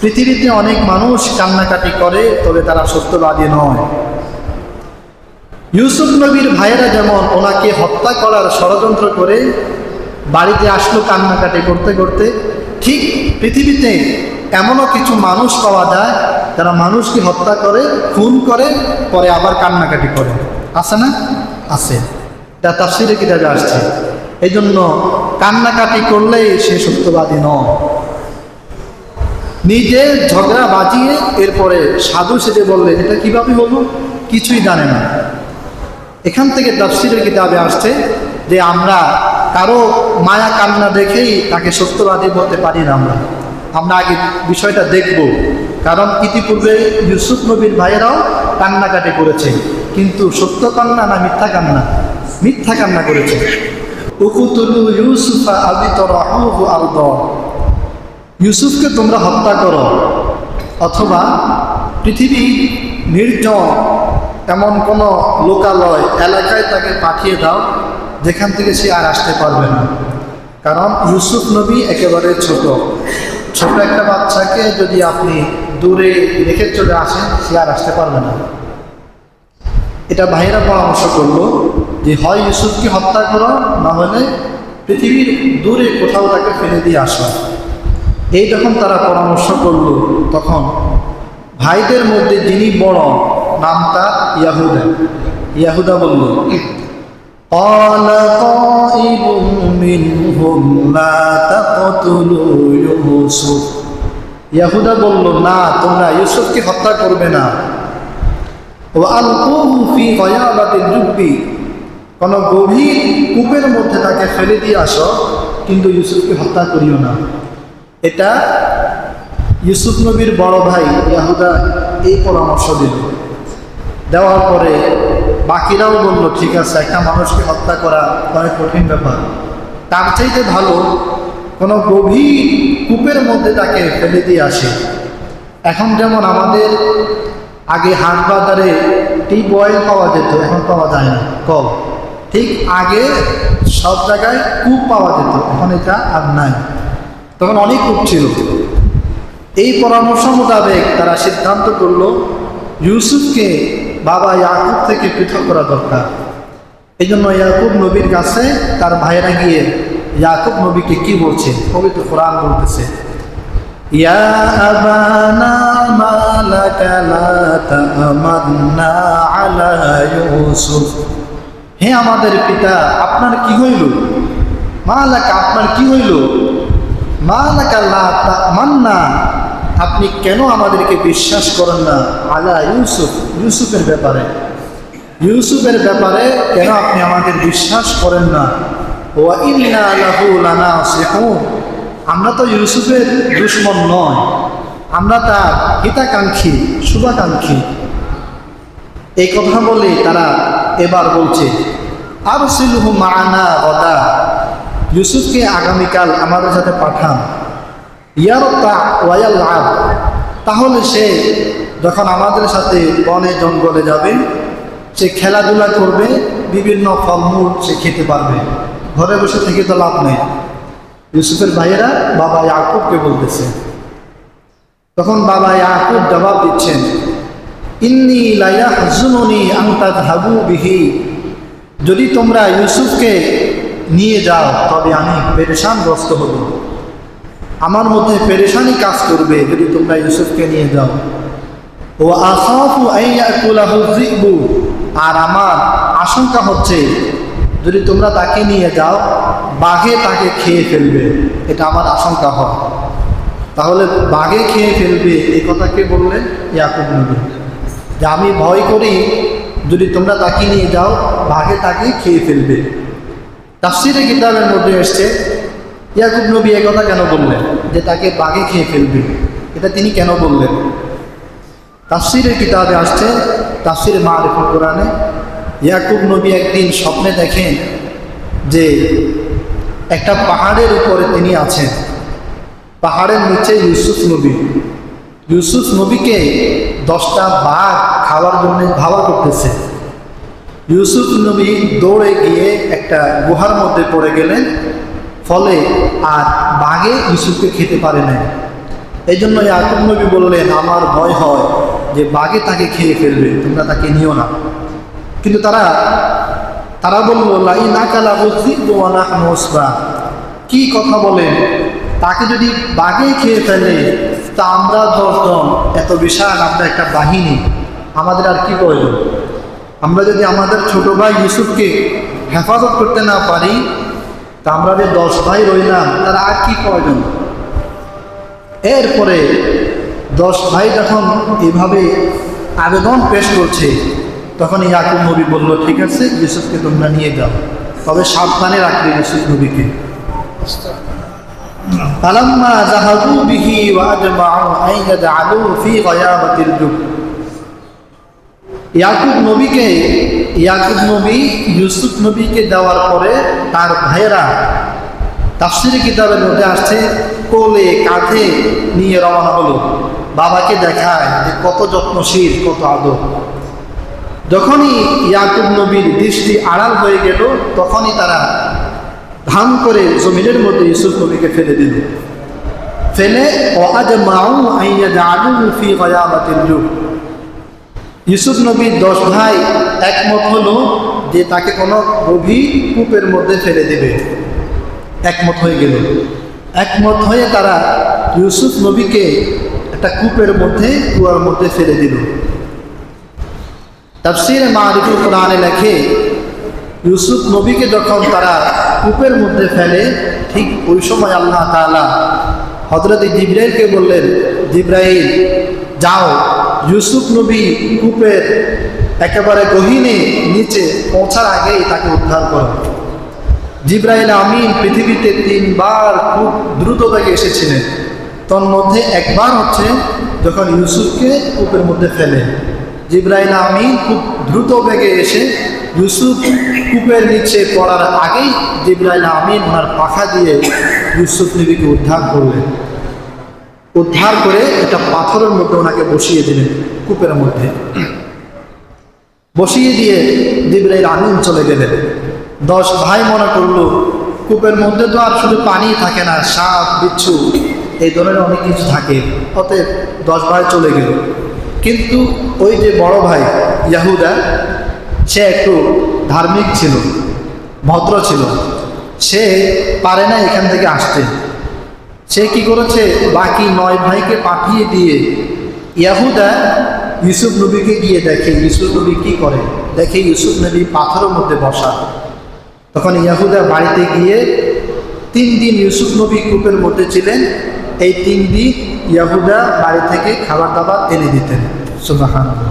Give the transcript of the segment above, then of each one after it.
পৃথিবীতে অনেক মানুষ কান্নাকাটি করে, তবে তারা সত্যবাদী নয়। ইউসুফ নবীর ভাইয়েরা যেমন ওনাকে হত্যা করার ষড়যন্ত্র করে বাড়িতে আসলো কান্নাকাটি করতে করতে, ঠিক পৃথিবীতে এমনও কিছু মানুষ পাওয়া যায় যারা মানুষকে হত্যা করে, খুন করে, পরে আবার কান্নাকাটি করে। আছে না? আছে। এটা তাফসীরে কিতাবে আসছে। এই জন্য কান্নাকাটি করলেই সে সত্যবাদী নয়। নিজে ঝগড়া বাজিয়ে এরপরে সাধু সেজে বললে এটা কিভাবে হলো, কিছুই জানে না। এখান থেকে তাফসীরের কিতাবে আসছে যে আমরা কারো মায়া কান্না দেখেই তাকে সত্যবাদী বলতে পারি না। আমরা আগে বিষয়টা দেখব, কারণ ইতিপূর্বে ইউসুফ নবীর ভাইয়েরাও কান্নাকাটি করেছে, কিন্তু সত্য কান্না না মিথ্যা কান্না? মিথ্যা কান্না করেছে। উকুতুলু ইউসুফা আবিতরাহুহু আরদ, ইউসুফকে তোমরা হত্যা করো, অথবা পৃথিবী নির্জন এমন কোনো লোকালয় এলাকায় তাকে পাঠিয়ে দাও যেখান থেকে সে আর আসতে পারবে না। কারণ ইউসুফ নবী একেবারে ছোট একটা বাচ্চাকে যদি আপনি দূরে রেখে চলে আসেন, সে আর আসতে পারবে না। এটা ভাইয়েরা পরামর্শ করলো যে হয় ইউসুফকে হত্যা করো, না হলে পৃথিবীর দূরে কোথাও তাকে ফেলে দিয়ে আসো। এই যখন তারা পরামর্শ করলো, তখন ভাইদের মধ্যে যিনি বড়, নামটা ইয়াহুদা বলল, قال قائل منهم لا تقتلوا يوسف, ইয়াহুদা বলল, না তোমরা ইউসুফকে হত্যা করবে না। ওয়ালকুহু ফি গায়াবাতিল জুব্বি, কোন গভীর কূপের মধ্যে তাকে ফেলে দিয়ে আসো, কিন্তু ইউসুফকে হত্যা করিও না। এটা ইউসুফ নবীর বড় ভাই ইয়াহুদা এই পরামর্শ দিল। দেওয়ার পরে বাকিরাও বলল, ঠিক আছে, একটা মানুষকে হত্যা করা অনেক কঠিন ব্যাপার, তার চাইতে ভালো কোনো গভীর কূপের মধ্যে তাকে ফেলে দিয়ে আসে। এখন যেমন আমাদের আগে হাট বাজারে টিউবওয়েল পাওয়া যেত, এখন পাওয়া যায় না, কল। ঠিক আগে সব জায়গায় কূপ পাওয়া যেত, এখন এটা আর নাই। তখন অনেক কূপ ছিল। এই পরামর্শ মোতাবেক তারা সিদ্ধান্ত করলো ইউসুফকে বাবা ইয়াকুব থেকে পৃথক করা দরকার। এই জন্য ইয়াকুব নবীর কাছে তার ভাইয়েরা গিয়ে ইয়াকুব নবীকে কি বলছে, পবিত্র কোরআন বলতেছে, ইয়া আবানা মা লাকা লা তা'মান্না আলা ইউসুফ, হে আমাদের পিতা আপনার কি হইল, মা লাকা আপনার কি হইল, মা লাকা লা তা'মান্না আপনি কেন আমাদেরকে বিশ্বাস করেন না, আলা ইউসুফ ইউসুফের ব্যাপারে, ইউসুফের ব্যাপারে কেন আপনি আমাদের বিশ্বাস করেন না, ওয়া ইন্না লাহু লানাসিহুন, আমরা তো ইউসুফের দুশমন নয়, আমরা তার হিতাকাঙ্ক্ষী শুভাকাঙ্ক্ষী। এই কথা বলে তারা এবার বলছে, আরসিলহু মা'ানা গাদা, ইউসুফকে আগামীকাল আমাদের সাথে পাঠান, ইয়ারতা ওয়া ইয়ালআব, তাহলে সে যখন আমাদের সাথে বনে জঙ্গলে যাবে, সে খেলাধুলা করবে, বিভিন্ন ফলমূল সে খেতে পারবে, ঘরে বসে থেকে তো লাভ নেই। ইউসুফের ভাইয়েরা বাবা ইয়াকুবকে বলতেছে। তখন বাবা ইয়াকুব জবাব দিচ্ছেন, ইন্নী লা ইয়াহজুনুনি আন তাযহাবু বিহি, যদি তোমরা ইউসুফকে নিয়ে যাও তবে আমি পেরেশানগ্রস্ত হব, আমার মধ্যে পেরেশানি কাজ করবে যদি তোমরা ইউসুফকে নিয়ে যাও। ও আখাফু আন ইয়াকুলাহু যিবু, আর আমার আশঙ্কা হচ্ছে যদি তোমরা তাকে নিয়ে যাও বাঘে তাকে খেয়ে ফেলবে, এটা আমার আশঙ্কা হয়। তাহলে বাঘে খেয়ে ফেলবে এই কথা কে বললেন? ইয়াকুব নবী, যে আমি ভয় করি যদি তোমরা তাকে নিয়ে যাও বাঘে তাকে খেয়ে ফেলবে। তাফসীরে কিতাবের মধ্যে এসছে ইয়াকুব নবী এই কথা কেন বললেন যে তাকে বাঘে খেয়ে ফেলবে, এটা তিনি কেন বললেন? তাফসীরের কিতাবে আসছে, তাফসীরে মারিফুল কোরআনে, ইয়াকুব নবী একদিন স্বপ্নে দেখেন যে একটা পাহাড়ের উপরে তিনি আছেন, পাহাড়ের নিচে ইউসুফ নবীকে 10টা বাঘ খাওয়ার জন্য ধাওয়া করতেছে। ইউসুফ নবী দৌড়ে গিয়ে একটা গুহার মধ্যে পড়ে গেলেন, ফলে আর বাঘে ইউসুফকে খেতে পারে না। এই জন্য ইয়াকুব নবী বললেন, আমার ভয় হয় যে বাঘে তাকে খেয়ে ফেলবে, তোমরা তাকে নিও না। কিন্তু তারা বলল, লাই নাকালা ওসবা, কি কথা বলেন, তাকে যদি বাঘে খেয়ে ফেলে তা আমরা 10 জন, এত বিশাল আমরা একটা বাহিনী, আমাদের আর কি প্রয়োজন? আমরা যদি আমাদের ছোট ভাই ইউসুফকে হেফাজত করতে না পারি, তা আমরা যে 10 ভাই রইলাম, তার আর কি প্রয়োজন? এরপরে 10 ভাই যখন এইভাবে আবেদন পেশ করছে, তখন ইয়াকুব নবী বলল, ঠিক আছে, ইউসুফকে তোমরা নিয়ে যাও, তবে সাবধানে রাখবে ইউসুফ নবীকে। ফালাম্মা যাহাবু বিহি ওয়া আজমাউ আন ইয়াজআলু ফি গায়াবাতিল জুব, ইয়াকুব নবী ইউসুফ নবীকে দেওয়ার পরে তার ভাইয়েরা, তাফসীরে কিতাবের মধ্যে আসছে, কোলে কাঁধে নিয়ে রওনা হলো, বাবাকে দেখায় যে কত যত্নশীল, কত আদর। যখনই ইয়াকুব নবীর দৃষ্টি আড়াল হয়ে গেল, তখনই তারা ধাম করে জমিনের মধ্যে ইউসুফ নবীকে ফেলে দিল। ফেলে ওয়াজমাউ আন ইয়াজআলু ফি গায়াবাতিল জুব, ইউসুফ নবীর 10 ভাই একমত হলো যে তাকে কোনো গভীর কূপের মধ্যে ফেলে দেবে। একমত হয়ে গেল। একমত হয়ে তারা ইউসুফ নবীকে একটা কূপের মধ্যে, কুয়ার মধ্যে ফেলে দিল। তাফসীরে মারিফুল কোরআনে লেখে, ইউসুফ নবীকে যখন তারা কূপের মধ্যে ফেলে, ঠিক ওই সময় আল্লাহ তাআলা হযরত জিবরাইলকে বললেন, জিবরাইল যাও, ইউসুফ নবী কূপের একেবারে গহীনে নিচে পৌঁছার আগেই তাকে উদ্ধার করো। জিবরাইল আমিন পৃথিবীতে 3 বার খুব দ্রুত বেগে এসেছিলেন, তন্মধ্যে একবার হচ্ছে যখন ইউসুফকে কূপের মধ্যে ফেলে। জিবরাইল আমিন খুব দ্রুত বেগে এসে ইউসুফ কূপের নিচে পড়ার আগেই জিবরাইল আমিন ওনার পাখা দিয়ে ইউসুফ নবীকে উদ্ধার করলেন। উদ্ধার করে একটা পাথরের মধ্যে ওনাকে বসিয়ে দিলেন, কূপের মধ্যে বসিয়ে দিয়ে জিবরাইল আমিন চলে গেলেন। 10 ভাই মনে করলো কূপের মধ্যে তো আর শুধু পানি থাকে না, সাপ বিচ্ছু এই ধরনের অনেক কিছু থাকে, অতএব 10 ভাই চলে গেল। কিন্তু ওই যে বড় ভাই ইয়াহুদা, সে একটু ধার্মিক ছিল, ভদ্র ছিল, সে পারে না এখান থেকে আসতে। সে কি করেছে, বাকি 9 ভাইকে পাঠিয়ে দিয়ে ইয়াহুদা ইউসুফ নবীকে গিয়ে দেখে ইউসুফ নবী কি করে, দেখে ইউসুফ নবী পাথরের মধ্যে বসা। তখন ইয়াহুদা বাড়িতে গিয়ে 3 দিন ইউসুফ নবী কূপের মধ্যে ছিলেন, এই 3 দিন ইয়াহুদা বাড়ি থেকে খাবার দাবার এনে দিতেন। সুবহানাল্লাহ।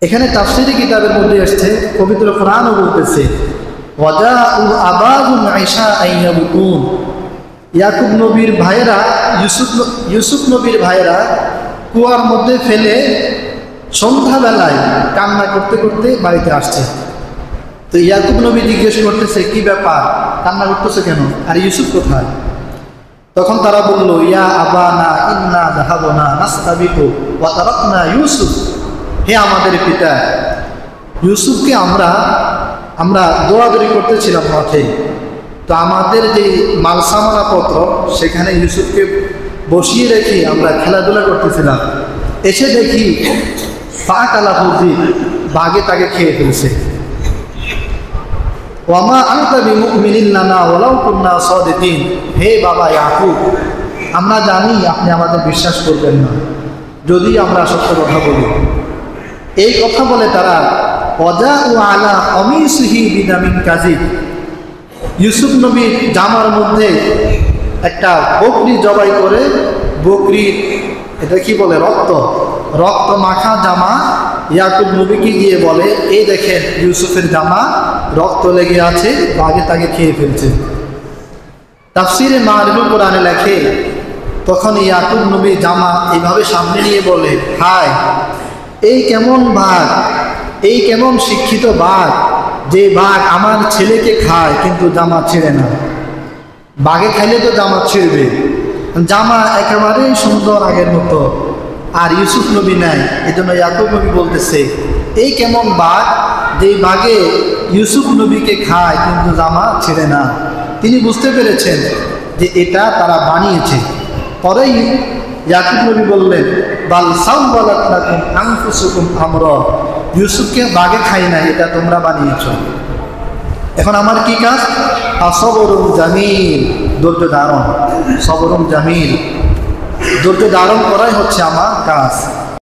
এখানে তাফসীরে কিতাবের মধ্যে আসছে, পবিত্র কোরআনও বলতেছে, ওয়াজাউ আবাহুম ইশাআন ইয়াবকুন, ইয়াকুব নবীর ভাইয়েরা, ইউসুফ নবীর ভাইয়েরা কুয়ার মধ্যে ফেলে সন্ধ্যাবেলায় কান্না করতে করতে বাড়িতে আসছে। তো ইয়াকুব নবী জিজ্ঞেস করতেছে, কি ব্যাপার, কান্না করতেছে কেন, আর ইউসুফ কোথায়? তখন তারা বলল, ইয়া আবানা ইন্না যাহাবনা নাস্তাবিকু ওয়া তারাকনা ইউসুফ, হে আমাদের পিতা, ইউসুফকে আমরা দৌড়াদৌড়ি করতেছিলাম মাঠে, তো আমাদের যে মালসামানাপত্র সেখানে ইউসুফকে বসিয়ে রেখে আমরা খেলাধুলা করতেছিলাম, এসে দেখি ফাকালা হুযি, বাঘে তাকে খেয়ে ফেলছে। ওয়ামা আনতা বিমুমিনিন লানা ওয়ালাউ কুন্না সাদিকিন, হে বাবা ইয়াকুব, আমরা জানি আপনি আমাদের বিশ্বাস করবেন না যদি আমরা সত্য কথা বলি। এই কথা বলে তারা ওয়াজাউ আলা কমিসিহি বিদামিন কাযিব, ইউসুফ নবীর জামার মধ্যে একটা বকরি জবাই করে, বকরির এটা কি বলে, রক্ত মাখা জামা ইয়াকুব নবীকে গিয়ে বলে, এই দেখেন ইউসুফের জামা রক্ত লেগে আছে, বাঘে তাকে খেয়ে ফেলছে। তাফসীরে মারিফুল কোরআনে লেখে, তখন ইয়াকুব নবী জামা এইভাবে সামনে নিয়ে বলে, হায়, এই কেমন বাঘ, এই কেমন শিক্ষিত বাঘ, যে বাঘ আমার ছেলেকে খায় কিন্তু জামা ছেড়ে না। বাঘে খাইলে তো জামা ছিঁড়বে, জামা একেবারেই সুন্দর আগের মতো, আর ইউসুফ নবী নাই। এই জন্য ইয়াকুব নবী বলতেছে, এই কেমন বাঘ, যে বাঘে ইউসুফ নবীকে খায় কিন্তু জামা ছেড়ে না। তিনি বুঝতে পেরেছেন যে এটা তারা বানিয়েছে। পরেই ইয়াকুব নবী বললেন, বাল সাওয়ালাত লাকুম আনফুসুকুম আমরা, ইউসুফকে বাগে খাই না, এটা তোমরা বানিয়েছ। এখন আমার কি কাজ? আসবরুম জামিল, ধৈর্য ধারণ, সবরুম জামিল, ধৈর্য ধারণ করাই হচ্ছে আমার কাজ।